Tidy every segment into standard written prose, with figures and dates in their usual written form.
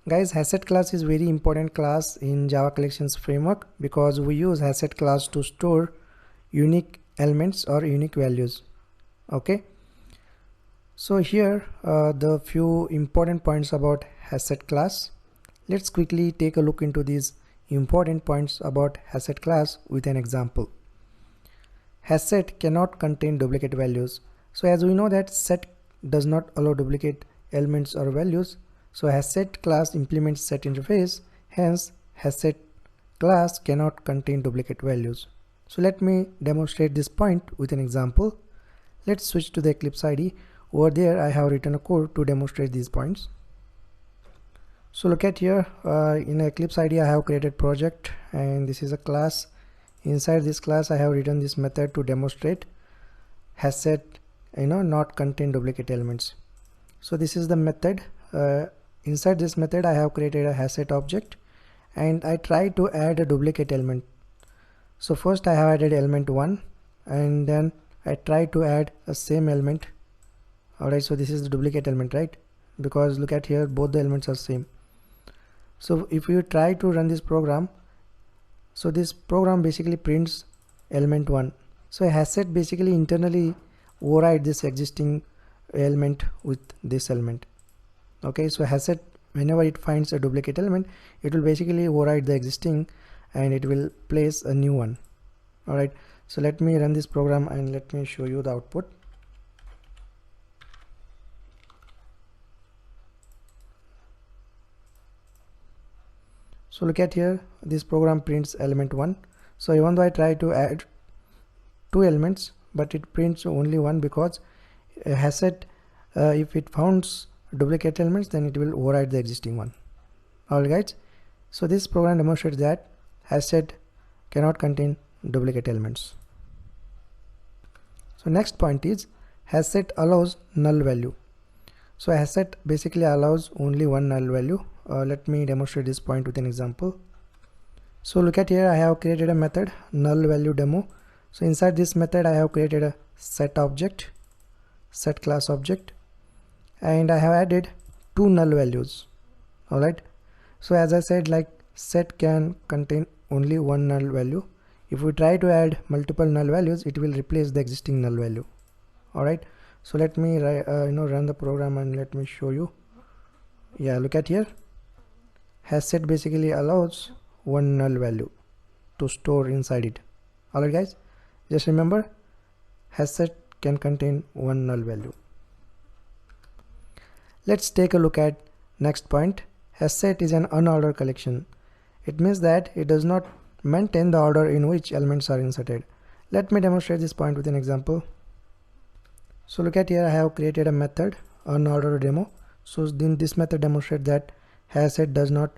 Guys, HashSet class is very important class in Java collections framework because we use HashSet class to store unique elements or unique values. Okay, so here the few important points about HashSet class. Let's quickly take a look into these important points about HashSet class with an example. HashSet cannot contain duplicate values. So as we know that set does not allow duplicate elements or values, so HashSet class implements set interface, hence HashSet class cannot contain duplicate values. So let me demonstrate this point with an example. Let's switch to the Eclipse IDE. Over there I have written a code to demonstrate these points. So look at here, in Eclipse IDE I have created project and this is a class. Inside this class I have written this method to demonstrate HashSet not contain duplicate elements. So this is the method. Inside this method I have created a HashSet object and I try to add a duplicate element. So first I have added element 1 and then I try to add a same element. Alright, so this is the duplicate element, right? Because look at here, both the elements are same. So if you try to run this program, so this program basically prints element 1. So HashSet basically internally override this existing element with this element. Okay, so HashSet, whenever it finds a duplicate element, it will basically override the existing and it will place a new one. Alright, so let me run this program and let me show you the output. So look at here, this program prints element 1. So even though I try to add two elements, but it prints only one because HashSet, if it finds duplicate elements, then it will override the existing one. Alright guys, so this program demonstrates that HashSet cannot contain duplicate elements. So next point is HashSet allows null value. So HashSet basically allows only one null value. Let me demonstrate this point with an example. So look at here, I have created a method null value demo. So inside this method I have created a set object, set class object, and I have added two null values. Alright, so as I said, like set can contain only one null value. If we try to add multiple null values, it will replace the existing null value. Alright, so let me run the program and let me show you. Yeah, look at here, HashSet basically allows one null value to store inside it. Alright guys, just remember HashSet can contain one null value. Let's take a look at next point. HashSet is an unordered collection. It means that it does not maintain the order in which elements are inserted. Let me demonstrate this point with an example. So look at here, I have created a method unordered demo. So then this method demonstrates that HashSet does not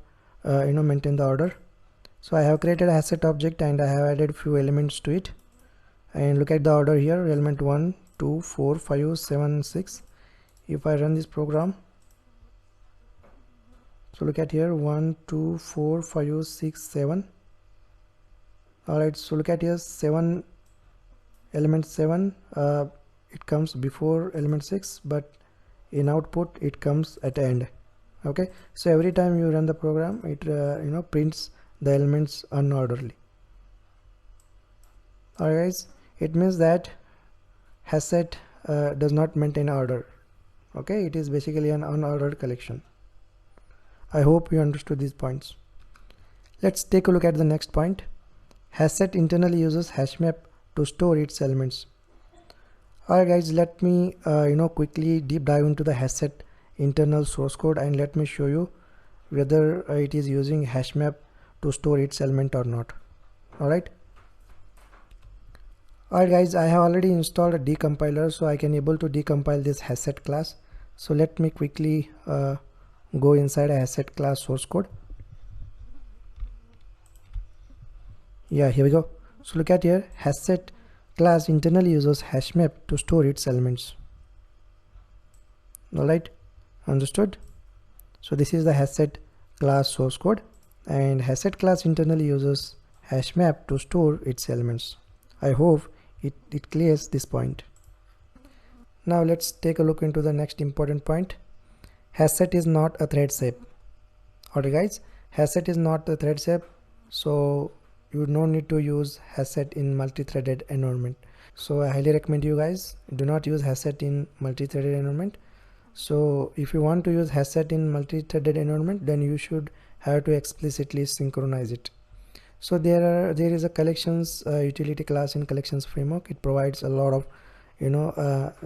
maintain the order. So I have created a HashSet object and I have added few elements to it. And look at the order here, element 1, 2, 4, 5, 7, 6. If I run this program, so look at here, 1, 2, 4, 5, 6, 7. Alright, so look at here, 7, element 7, it comes before element 6, but in output it comes at the end. Okay, so every time you run the program, it prints the elements unorderly. Alright guys, it means that HashSet does not maintain order. Okay, it is basically an unordered collection. I hope you understood these points. Let's take a look at the next point. HashSet internally uses HashMap to store its elements. Alright guys, let me quickly deep dive into the HashSet internal source code and let me show you whether it is using HashMap to store its element or not. Alright. Alright guys, I have already installed a decompiler, so I can able to decompile this HashSet class. So let me quickly go inside a HashSet class source code. Yeah, here we go. So look at here, HashSet class internally uses HashMap to store its elements. Alright, understood? So this is the HashSet class source code, and HashSet class internally uses HashMap to store its elements. I hope it clears this point. Now let's take a look into the next important point. HashSet is not a thread shape. Alright guys, HashSet is not a thread shape, so you don't need to use HashSet in multi-threaded environment. So I highly recommend you guys do not use HashSet in multi-threaded environment. So if you want to use HashSet in multi-threaded environment, then you should have to explicitly synchronize it. So there is a collections utility class in collections framework. It provides a lot of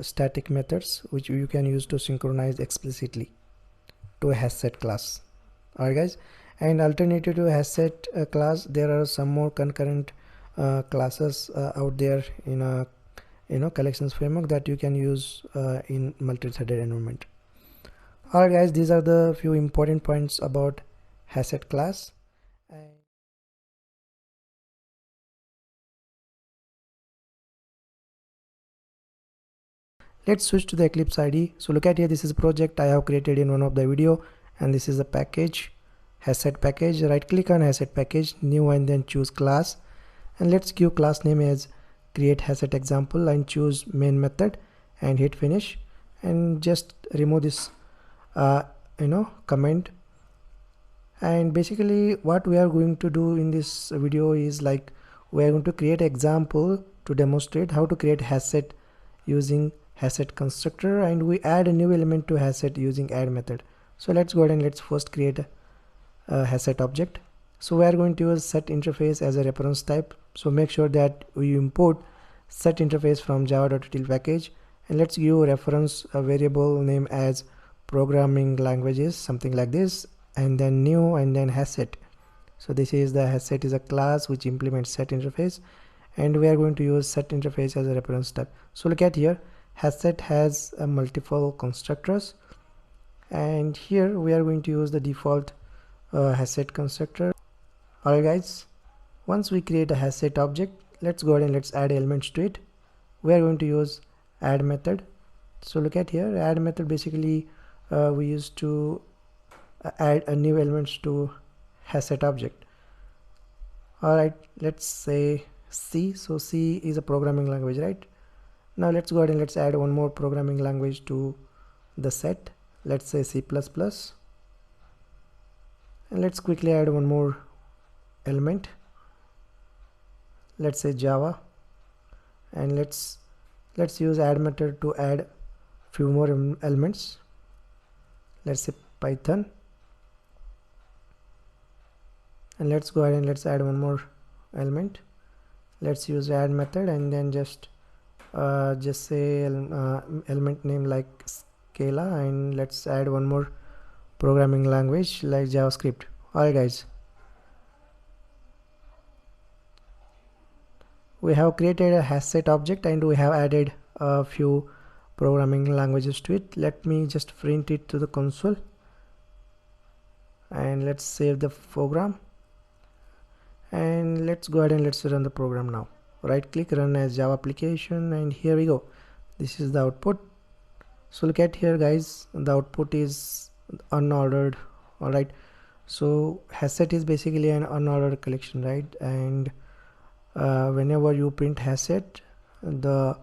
static methods which you can use to synchronize explicitly to a HashSet class. Alright guys, and alternative to HashSet class, there are some more concurrent classes out there in a collections framework that you can use in multi-threaded environment. Alright guys, these are the few important points about HashSet class. Let's switch to the Eclipse IDE. So look at here, this is a project I have created in one of the video, and this is a package, HashSet package. Right click on HashSet package, new, and then choose class, and let's give class name as create HashSet example and choose main method and hit finish, and just remove this comment. And basically what we are going to do in this video is like we are going to create an example to demonstrate how to create HashSet using HashSet constructor, and we add a new element to HashSet using add method. So let's go ahead and let's first create a HashSet object. So we are going to use set interface as a reference type, so make sure that we import set interface from java.util package, and let's give reference a variable name as programming languages, something like this, and then new, and then HashSet. So this is the HashSet is a class which implements set interface, and we are going to use set interface as a reference type. So look at here, HashSet has multiple constructors, and here we are going to use the default HashSet constructor. Alright guys, once we create a HashSet object, let's go ahead and let's add elements to it. We are going to use add method. So look at here, add method basically we use to add a new elements to HashSet object. Alright, let's say C. So C is a programming language, right? Now let's go ahead and let's add one more programming language to the set. Let's say C++, and let's quickly add one more element. Let's say Java, and let's use add method to add few more elements. Let's say Python, and let's go ahead and let's add one more element. Let's use add method, and then just say element name like Scala, and let's add one more programming language like JavaScript. Alright guys, we have created a HashSet object and we have added a few programming languages to it. Let me just print it to the console, and let's save the program, and let's go ahead and let's run the program now. Right click, run as Java application, and here we go. This is the output. So look at here guys, the output is unordered. Alright, so HashSet is basically an unordered collection, right? And whenever you print HashSet, the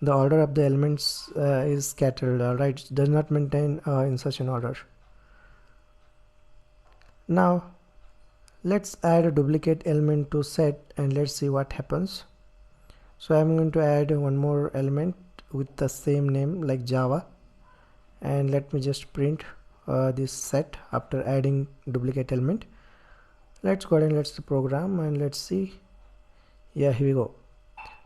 order of the elements is scattered. Alright, it does not maintain in such an order. Now let's add a duplicate element to set, and let's see what happens. So I'm going to add one more element with the same name like Java, and let me just print this set after adding duplicate element. Let's go ahead and let's program, and let's see. Yeah, here we go.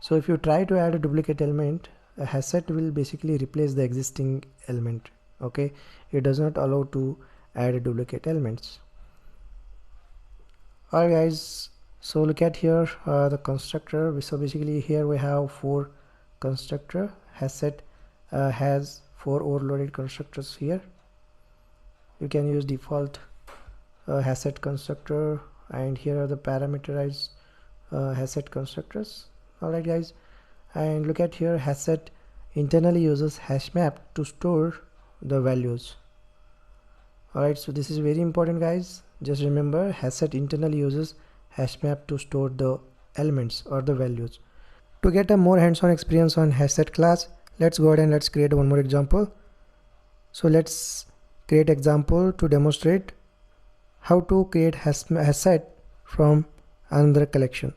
So if you try to add a duplicate element, a HashSet will basically replace the existing element. Okay, it does not allow to add duplicate elements. Alright guys, so look at here the constructor. So basically here we have 4 constructor. HashSet has 4 overloaded constructors here. You can use default HashSet constructor, and here are the parameterized HashSet constructors. Alright guys, and look at here, HashSet internally uses HashMap to store the values. Alright, so this is very important guys. Just remember, HashSet internally uses HashMap to store the elements or the values. To get a more hands-on experience on HashSet class, let's go ahead and let's create one more example. So let's create example to demonstrate how to create HashSet from another collection.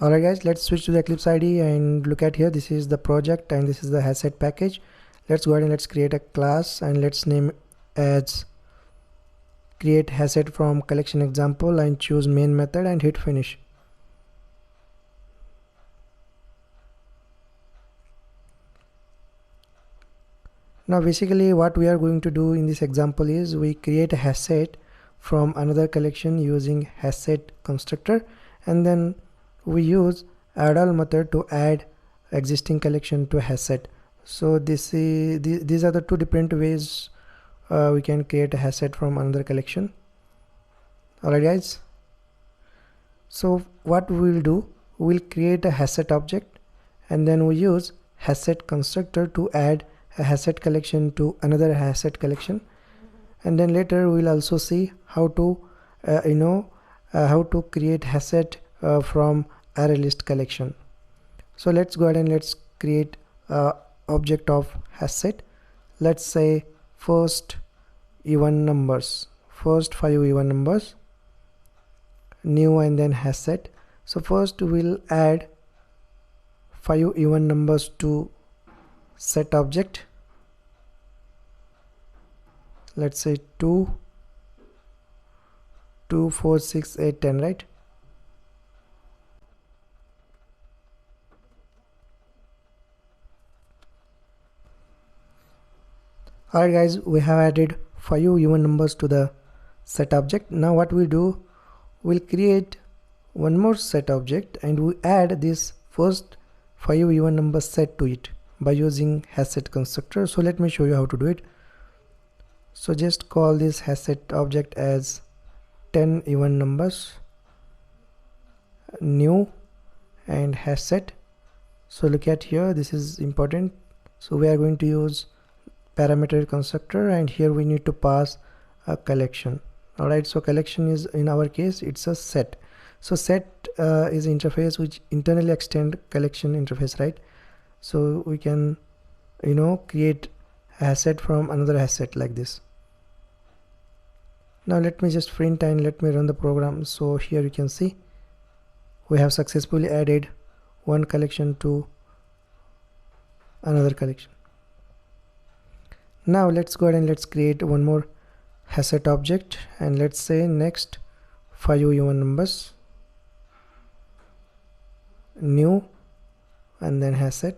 Alright guys, let's switch to the Eclipse IDE and look at here. This is the project and this is the HashSet package. Let's go ahead and let's create a class and let's name as create HashSet from collection example and choose main method and hit finish. Now basically what we are going to do in this example is we create a HashSet from another collection using HashSet constructor, and then we use add-all method to add existing collection to HashSet. So these are the two different ways we can create a HashSet from another collection. Alright guys, so what we will do, we will create a HashSet object and then we use HashSet constructor to add a HashSet collection to another HashSet collection, and then later we will also see how to how to create HashSet from array list collection. So let's go ahead and let's create a object of HashSet. Let's say first even numbers, first 5 even numbers, new, and then HashSet. So first we'll add 5 even numbers to set object. Let's say 2, 4, 6, 8, 10, right? Alright guys, we have added 5 even numbers to the set object. Now what we do, we'll create one more set object and we add this first 5 even number set to it by using HashSet constructor. So let me show you how to do it. So just call this HashSet object as 10 even numbers, new, and HashSet. So look at here, this is important. So we are going to use parameter constructor, and here we need to pass a collection. Alright, so collection is, in our case, it's a set. So set is interface which internally extend collection interface, right? So we can create a HashSet from another HashSet like this. Now let me just print and let me run the program. So here you can see we have successfully added one collection to another collection. Now let's go ahead and let's create one more HashSet object and let's say next 5 even numbers, new, and then HashSet.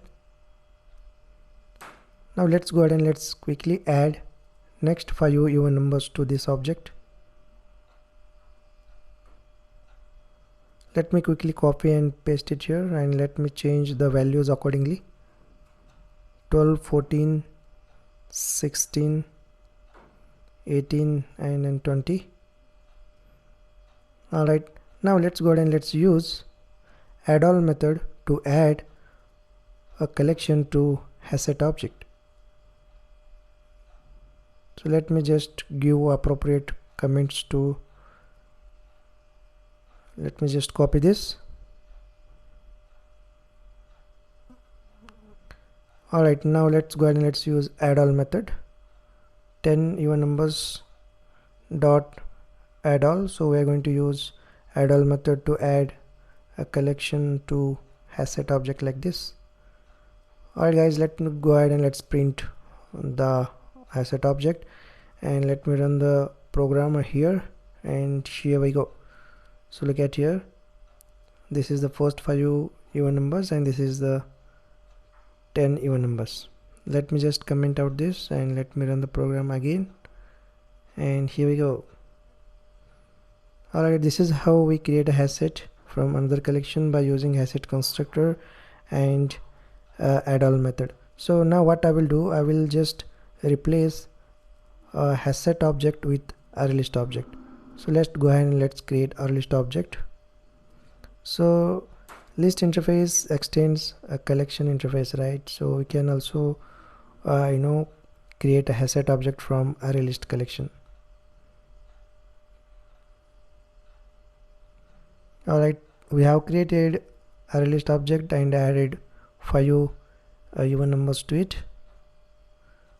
Now let's go ahead and let's quickly add next 5 even numbers to this object. Let me quickly copy and paste it here and let me change the values accordingly. 12, 14, 16, 18, and then 20. Alright, now let's go ahead and let's use add-all method to add a collection to HashSet object. So let me just give appropriate comments to, let me just copy this. Alright, now let's go ahead and let's use add-all method, 10 even numbers dot add-all. So we are going to use add-all method to add a collection to HashSet object like this. Alright guys, let me go ahead and let's print the HashSet object and let me run the program here, and here we go. So look at here, this is the first 5 even numbers and this is the 10 even numbers. Let me just comment out this and let me run the program again, and here we go. Alright, this is how we create a HashSet from another collection by using HashSet constructor and add-all method. So now what I will do, I will just replace a HashSet object with array list object. So let's go ahead and let's create array list object. So list interface extends a collection interface, right? So we can also create a HashSet object from array list collection. Alright, we have created array list object and added 5 even numbers to it,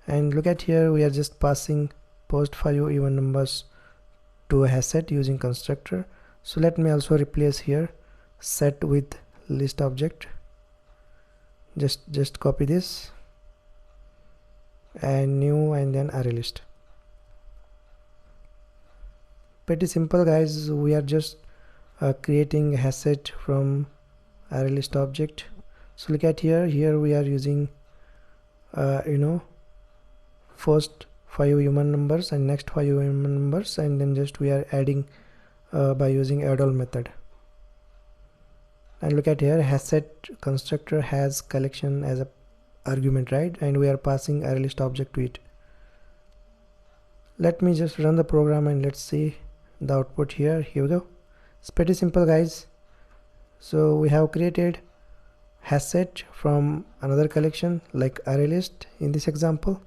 and look at here, we are just passing post 5 even numbers to a HashSet using constructor. So let me also replace here set with list object. Just copy this and new and then array list. Pretty simple guys. We are just creating a HashSet from array list object. So look at here we are using first 5 human numbers and next 5 human numbers, and then just we are adding by using add all method. And look at here, HashSet constructor has collection as a argument, right? And we are passing array list object to it. Let me just run the program and let's see the output here. Here we go. It's pretty simple guys. So we have created HashSet from another collection like array list in this example.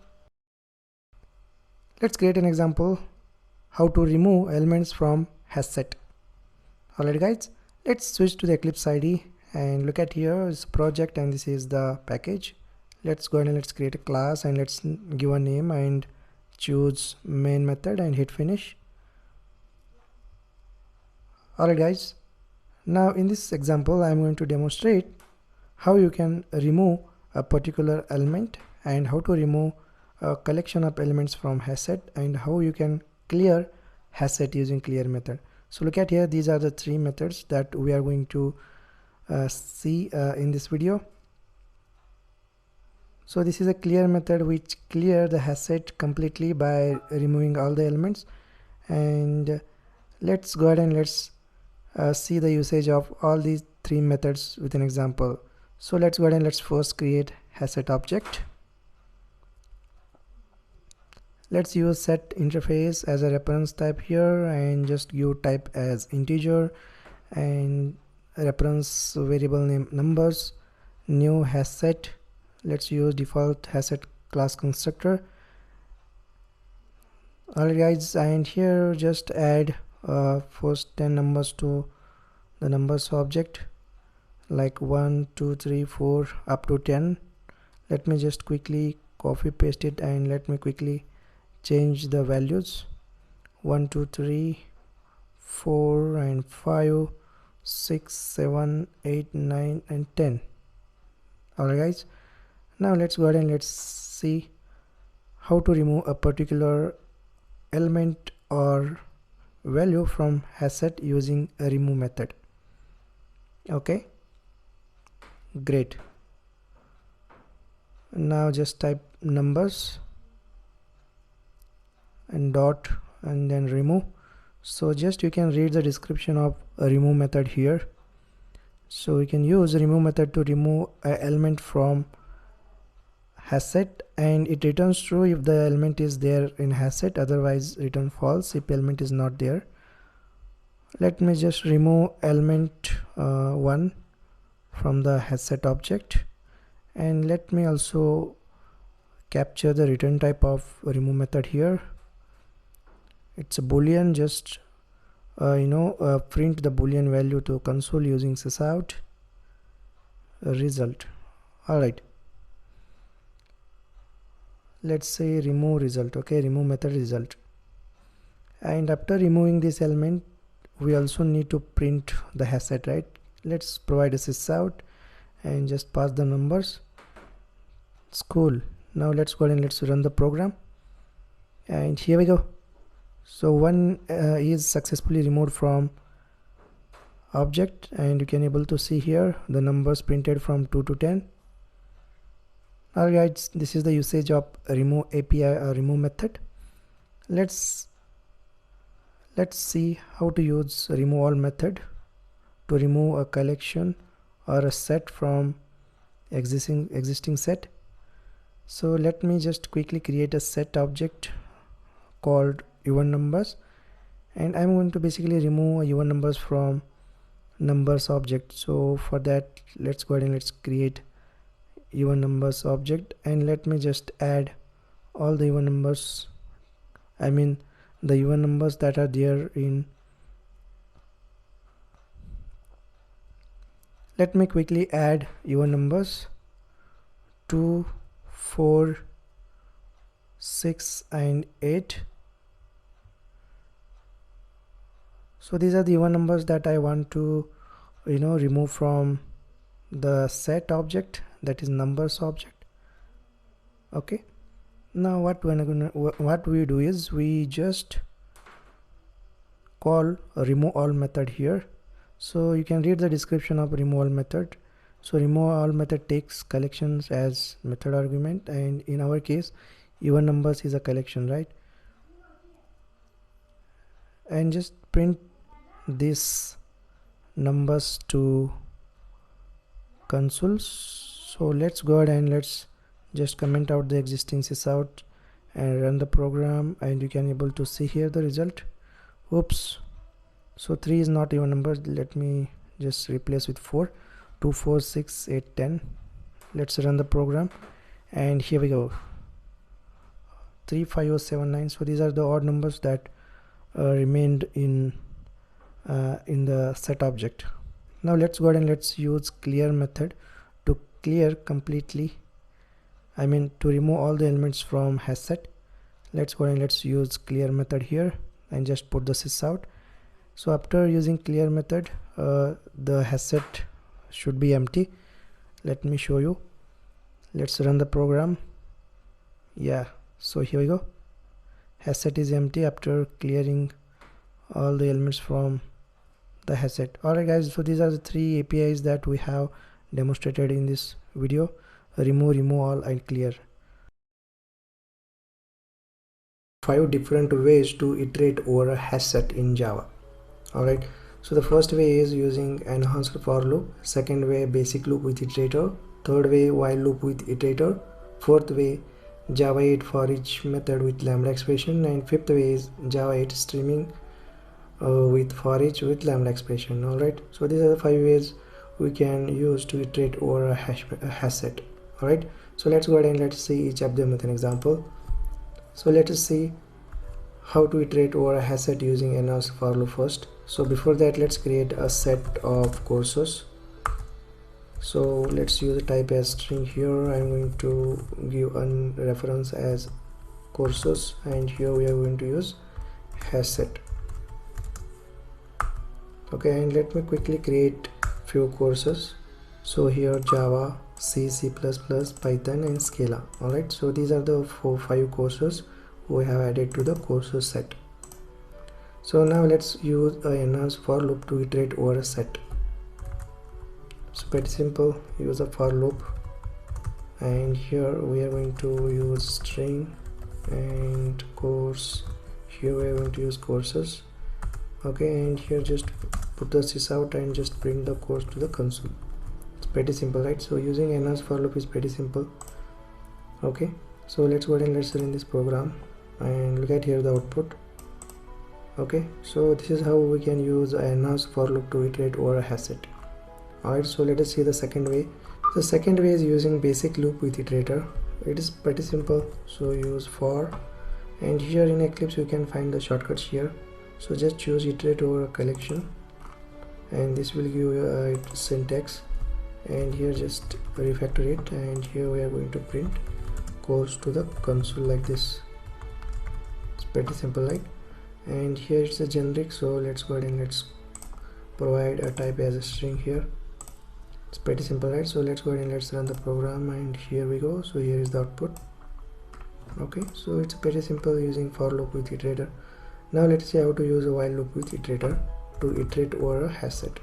Let's create an example how to remove elements from HashSet. Alright guys, let's switch to the Eclipse IDE and look at here is project and this is the package. Let's go ahead and let's create a class and let's give a name and choose main method and hit finish. Alright guys, now in this example I'm going to demonstrate how you can remove a particular element and how to remove a collection of elements from HashSet and how you can clear HashSet using clear method. So look at here, these are the 3 methods that we are going to see in this video. So this is a clear method which clear the HashSet completely by removing all the elements. And let's go ahead and let's see the usage of all these 3 methods with an example. So let's go ahead and let's first create HashSet object. Let's use set interface as a reference type here and just give type as integer and reference variable name numbers, new HashSet. Let's use default HashSet class constructor. Alright guys, and here just add first 10 numbers to the numbers object like 1 2 3 4 up to 10. Let me just quickly copy paste it and let me quickly change the values 1 2 3 4 and 5 6 7 8 9 and 10. Alright guys, now let's go ahead and let's see how to remove a particular element or value from HashSet using a remove method. Okay, great. Now just type numbers and dot and then remove. So just you can read the description of a remove method here. So we can use remove method to remove an element from HashSet and it returns true if the element is there in HashSet, otherwise return false if element is not there. Let me just remove element 1 from the HashSet object and let me also capture the return type of remove method here. It's a boolean, just print the boolean value to console using sysout result. Alright, let's say remove result. Okay, remove method result. And after removing this element we also need to print the HashSet, right? Let's provide a sysout and just pass the numbers. It's cool. Now let's go ahead and let's run the program and here we go. So one is successfully removed from object and you can able to see here the numbers printed from 2 to 10. Alright guys, this is the usage of remove API or remove method. Let's see how to use remove all method to remove a collection or a set from existing set. So let me just quickly create a set object called even numbers and I'm going to basically remove even numbers from numbers object. So for that let's go ahead and let's create even numbers object and let me just add all the even numbers, I mean the even numbers that are there in. Let me quickly add even numbers 2 4 6 and 8 So these are the even numbers that I want to remove from the set object, that is numbers object. Okay, now what we do is we just call a remove all method here. So you can read the description of remove all method. So remove all method takes collections as method argument, and in our case even numbers is a collection, right? And just print this numbers to console. So let's go ahead and let's just comment out the existing sysout and run the program, and you can able to see here the result. Oops, so 3 is not even number. Let me just replace with 4. 2 4 6 8 10. Let's run the program, and here we go, 3 5 0 7 9. So these are the odd numbers that remained in the set object. Now let's go ahead and let's use clear method to clear completely, to remove all the elements from HashSet. Let's go ahead and let's use clear method here and just put the sysout. So after using clear method, the HashSet should be empty. Let me show you. Let's run the program. Yeah, so here we go, HashSet is empty after clearing all the elements from the HashSet. Alright guys, so these are the 3 APIs that we have demonstrated in this video: remove all, and clear. 5 different ways to iterate over a HashSet in Java. Alright, so the first way is using enhanced for loop, second way basic loop with iterator, third way while loop with iterator, fourth way Java 8 for each method with lambda expression, and fifth way is Java 8 streaming with for each with lambda expression. Alright, so these are the 5 ways we can use to iterate over a HashSet. Alright, so let's go ahead and let's see each of them with an example. So let us see how to iterate over a HashSet using enhanced for loop first. So before that, let's create a set of courses. So let's use a type as string here. I'm going to give a reference as courses, and here we are going to use HashSet. Okay, and let me quickly create few courses. So here Java, C, C++, Python, and Scala. Alright, so these are the 5 courses we have added to the courses set. So now let's use a enhanced for loop to iterate over a set. It's pretty simple. Use a for loop, and here we are going to use string and course. Here we are going to use courses. Okay, and here just put the sysout and just print the course to the console. It's pretty simple, right? So using enhanced for loop is pretty simple. Okay, so let's go ahead and let's run this program and look at here the output. Okay, so this is how we can use an enhanced for loop to iterate over a HashSet. Alright, so let us see the second way. The second way is using basic loop with iterator. It is pretty simple. So use for, and here in Eclipse you can find the shortcuts here. So just choose iterate over a collection, and this will give you a syntax, and here just refactor it, and here we are going to print course to the console like this. It's pretty simple, right? And here it's a generic, so let's go ahead and let's provide a type as a string here. It's pretty simple, right? So let's go ahead and let's run the program, and here we go. So here is the output. Okay, so it's pretty simple using for loop with iterator. Now let's see how to use a while loop with iterator to iterate over a HashSet.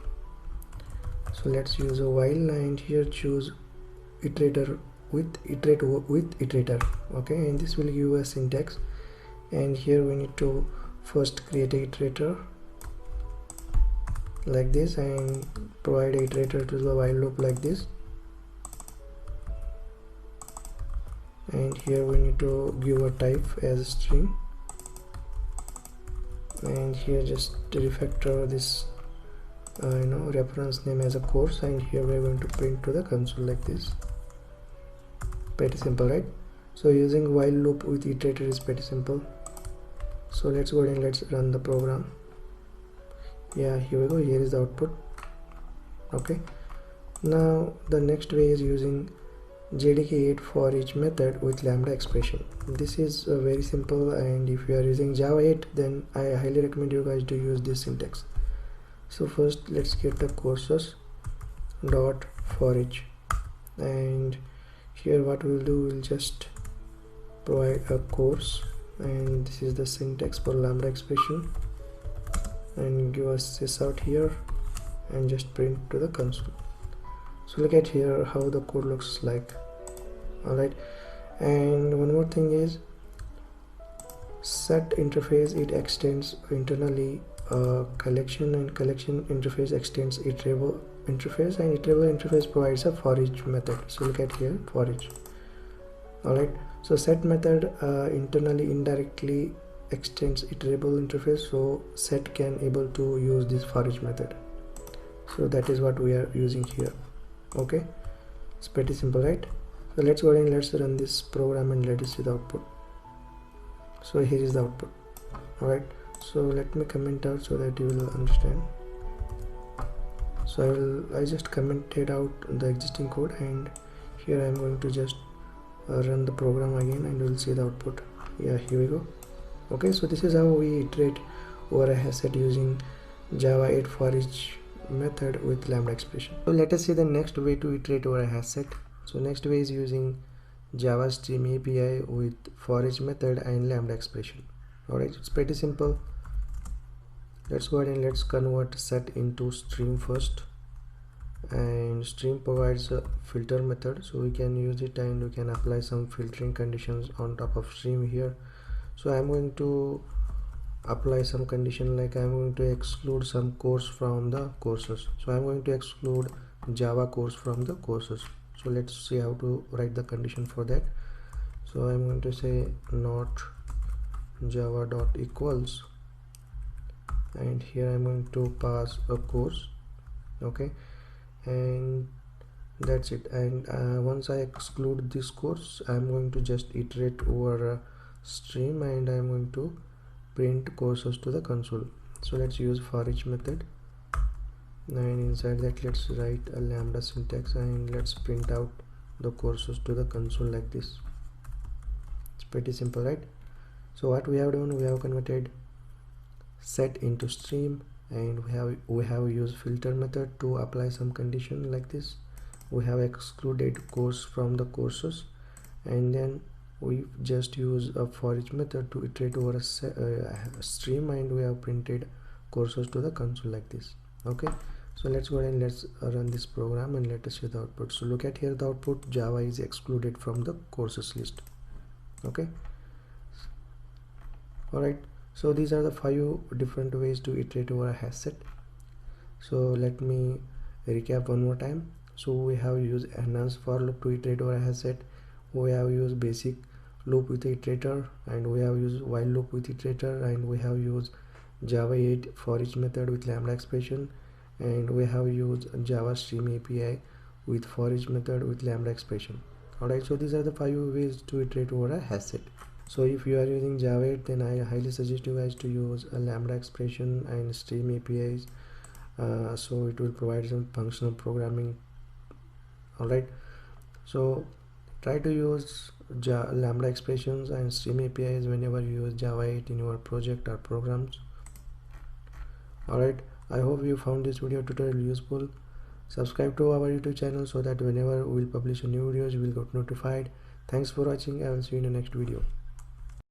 So let's use a while, and here choose iterator with iterator. Okay, and this will give you a syntax, and here we need to first create a iterator like this and provide a iterator to the while loop like this, and here we need to give a type as a string, and here just refactor this reference name as a course, and here we are going to print to the console like this. Pretty simple, right? So using while loop with iterator is pretty simple. So let's go ahead and let's run the program. Yeah, here we go. Here is the output. Okay, now the next way is using JDK8 for each method with lambda expression. This is very simple, and if you are using Java 8, then I highly recommend you guys to use this syntax. So first let's get the courses dot for each, and here what we'll do, we'll just provide a course, and this is the syntax for lambda expression, and give us this out here and just print to the console. So look at here how the code looks like. Alright, and one more thing is set interface, it extends internally collection, and collection interface extends iterable interface, and iterable interface provides a for each method. So look at here for each. Alright, so set method internally indirectly extends iterable interface, so set can able to use this for each method. So that is what we are using here. Okay, it's pretty simple, right? So let's go ahead and let's run this program and let us see the output. So here is the output. Alright, so let me comment out so that you will understand. So I just commented out the existing code, and here I am going to just run the program again, and we'll see the output. Yeah, here we go. Okay, so this is how we iterate over a HashSet using Java 8 for each method with lambda expression. So let us see the next way to iterate over a HashSet. So next way is using Java Stream API with for each method and lambda expression. Alright, it's pretty simple. Let's go ahead and let's convert set into stream first, and stream provides a filter method, so we can use it and we can apply some filtering conditions on top of stream here. So I'm going to apply some condition, like I'm going to exclude some course from the courses. So I'm going to exclude Java course from the courses. So let's see how to write the condition for that. So I'm going to say not java dot equals, and here I'm going to pass a course. Okay, and that's it. And once I exclude this course, I'm going to just iterate over a stream, and I'm going to print courses to the console. So let's use for each method, and inside that let's write a lambda syntax, and let's print out the courses to the console like this. It's pretty simple, right? So what we have done, we have converted set into stream, and we have used filter method to apply some condition like this. We have excluded course from the courses, and then we just use a for each method to iterate over a stream, and we have printed courses to the console like this. Okay, so let's go ahead and let's run this program and let us see the output. So look at here the output, Java is excluded from the courses list. Okay, alright, so these are the 5 different ways to iterate over a HashSet. So let me recap one more time. So we have used enhanced for loop to iterate over a HashSet, we have used basic loop with iterator, and we have used while loop with iterator, and we have used Java 8 for each method with lambda expression, and we have used Java Stream API with for each method with lambda expression. Alright, so these are the 5 ways to iterate over a HashSet. So if you are using Java 8, then I highly suggest you guys to use a lambda expression and Stream APIs, so it will provide some functional programming. Alright, so try to use lambda expressions and Stream APIs whenever you use Java 8 in your project or programs. Alright, I hope you found this video tutorial useful. Subscribe to our YouTube channel so that whenever we will publish a new videos you will get notified. Thanks for watching. I will see you in the next video.